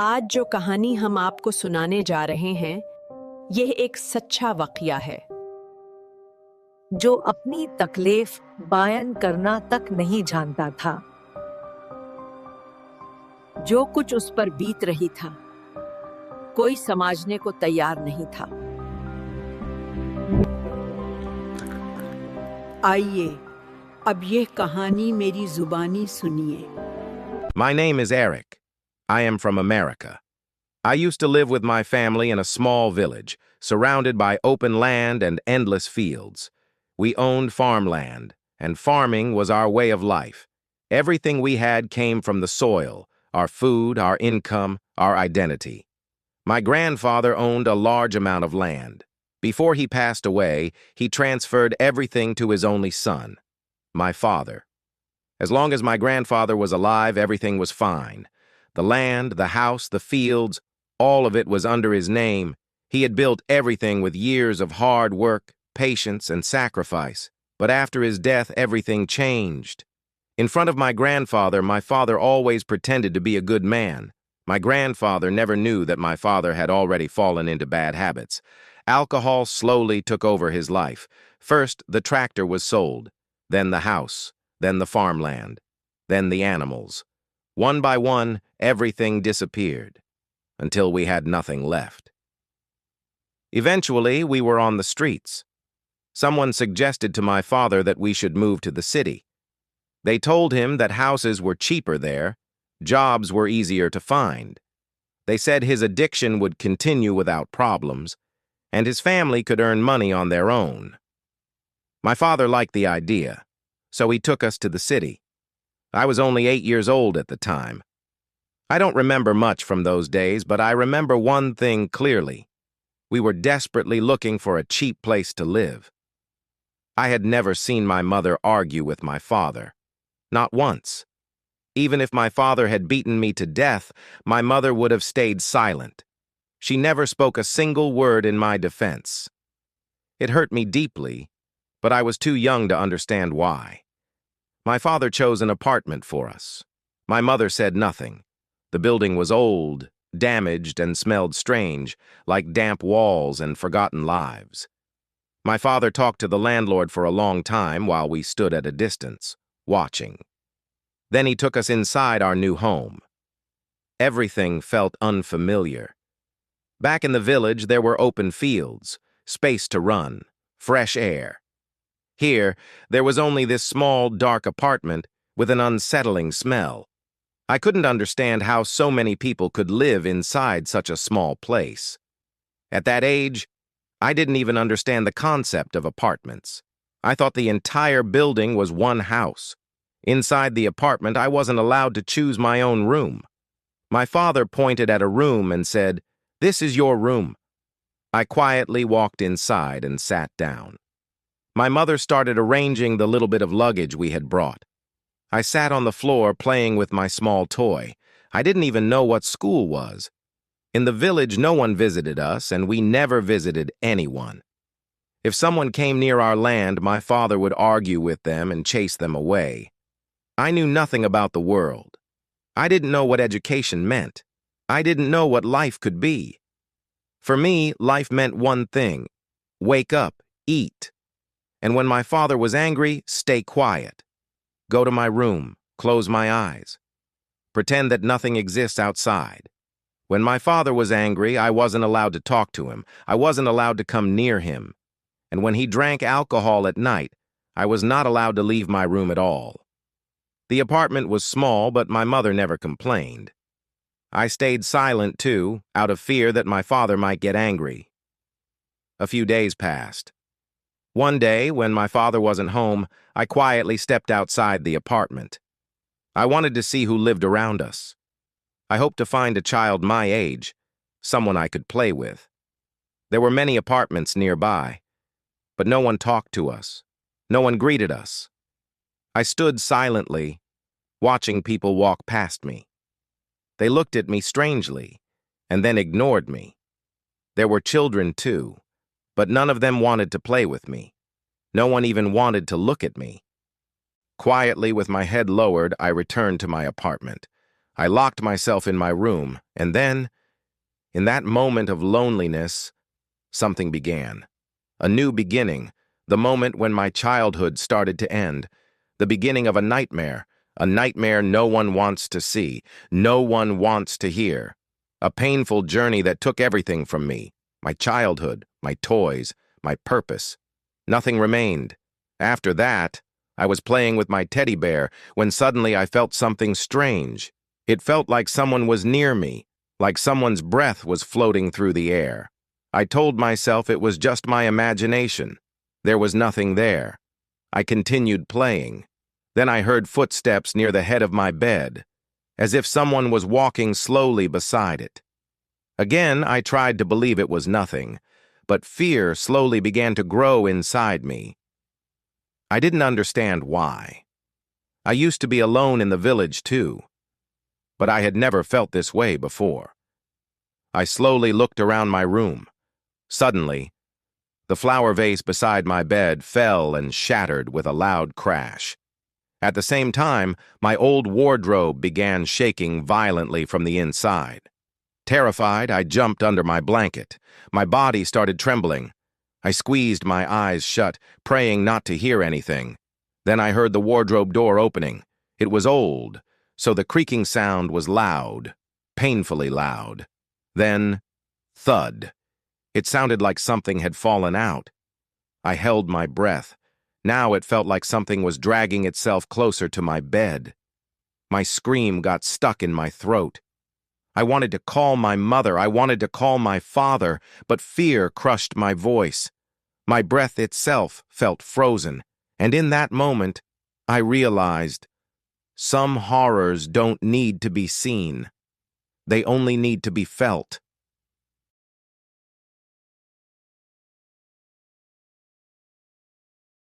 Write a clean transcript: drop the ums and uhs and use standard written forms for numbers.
आज जो कहानी हम आपको सुनाने जा रहे हैं, यह एक सच्चा वाकया है। जो अपनी तकलीफ बयान करना तक नहीं जानता था। जो कुछ उस पर बीत रही था, कोई समझने को तैयार नहीं था। आइए, अब यह कहानी मेरी जुबानी सुनिए। My name is Eric. I am from America. I used to live with my family in a small village, surrounded by open land and endless fields. We owned farmland, and farming was our way of life. Everything we had came from the soil, our food, our income, our identity. My grandfather owned a large amount of land. Before he passed away, he transferred everything to his only son, my father. As long as my grandfather was alive, everything was fine. The land, the house, the fields, all of it was under his name. He had built everything with years of hard work, patience, and sacrifice. But after his death, everything changed. In front of my grandfather, my father always pretended to be a good man. My grandfather never knew that my father had already fallen into bad habits. Alcohol slowly took over his life. First, the tractor was sold, then the house, then the farmland, then the animals. One by one, everything disappeared, until we had nothing left. Eventually, we were on the streets. Someone suggested to my father that we should move to the city. They told him that houses were cheaper there, jobs were easier to find. They said his addiction would continue without problems, and his family could earn money on their own. My father liked the idea, so he took us to the city. I was only 8 years old at the time. I don't remember much from those days, but I remember one thing clearly. We were desperately looking for a cheap place to live. I had never seen my mother argue with my father. Not once. Even if my father had beaten me to death, my mother would have stayed silent. She never spoke a single word in my defense. It hurt me deeply, but I was too young to understand why. My father chose an apartment for us. My mother said nothing. The building was old, damaged, and smelled strange, like damp walls and forgotten lives. My father talked to the landlord for a long time while we stood at a distance, watching. Then he took us inside our new home. Everything felt unfamiliar. Back in the village, there were open fields, space to run, fresh air. Here, there was only this small, dark apartment with an unsettling smell. I couldn't understand how so many people could live inside such a small place. At that age, I didn't even understand the concept of apartments. I thought the entire building was one house. Inside the apartment, I wasn't allowed to choose my own room. My father pointed at a room and said, "This is your room." I quietly walked inside and sat down. My mother started arranging the little bit of luggage we had brought. I sat on the floor playing with my small toy. I didn't even know what school was. In the village, no one visited us, and we never visited anyone. If someone came near our land, my father would argue with them and chase them away. I knew nothing about the world. I didn't know what education meant. I didn't know what life could be. For me, life meant one thing: wake up, eat. And when my father was angry, stay quiet. Go to my room, close my eyes. Pretend that nothing exists outside. When my father was angry, I wasn't allowed to talk to him. I wasn't allowed to come near him. And when he drank alcohol at night, I was not allowed to leave my room at all. The apartment was small, but my mother never complained. I stayed silent, too, out of fear that my father might get angry. A few days passed. One day, when my father wasn't home, I quietly stepped outside the apartment. I wanted to see who lived around us. I hoped to find a child my age, someone I could play with. There were many apartments nearby, but no one talked to us. No one greeted us. I stood silently, watching people walk past me. They looked at me strangely, and then ignored me. There were children, too, but none of them wanted to play with me. No one even wanted to look at me. Quietly, with my head lowered, I returned to my apartment. I locked myself in my room, and then, in that moment of loneliness, something began. A new beginning, the moment when my childhood started to end, the beginning of a nightmare no one wants to see, no one wants to hear. A painful journey that took everything from me, my childhood, my toys, my purpose. Nothing remained. After that, I was playing with my teddy bear when suddenly I felt something strange. It felt like someone was near me, like someone's breath was floating through the air. I told myself it was just my imagination. There was nothing there. I continued playing. Then I heard footsteps near the head of my bed, as if someone was walking slowly beside it. Again, I tried to believe it was nothing, but fear slowly began to grow inside me. I didn't understand why. I used to be alone in the village too, but I had never felt this way before. I slowly looked around my room. Suddenly, the flower vase beside my bed fell and shattered with a loud crash. At the same time, my old wardrobe began shaking violently from the inside. Terrified, I jumped under my blanket. My body started trembling. I squeezed my eyes shut, praying not to hear anything. Then I heard the wardrobe door opening. It was old, so the creaking sound was loud, painfully loud. Then, thud. It sounded like something had fallen out. I held my breath. Now it felt like something was dragging itself closer to my bed. My scream got stuck in my throat. I wanted to call my mother, I wanted to call my father, but fear crushed my voice. My breath itself felt frozen, and in that moment, I realized some horrors don't need to be seen. They only need to be felt.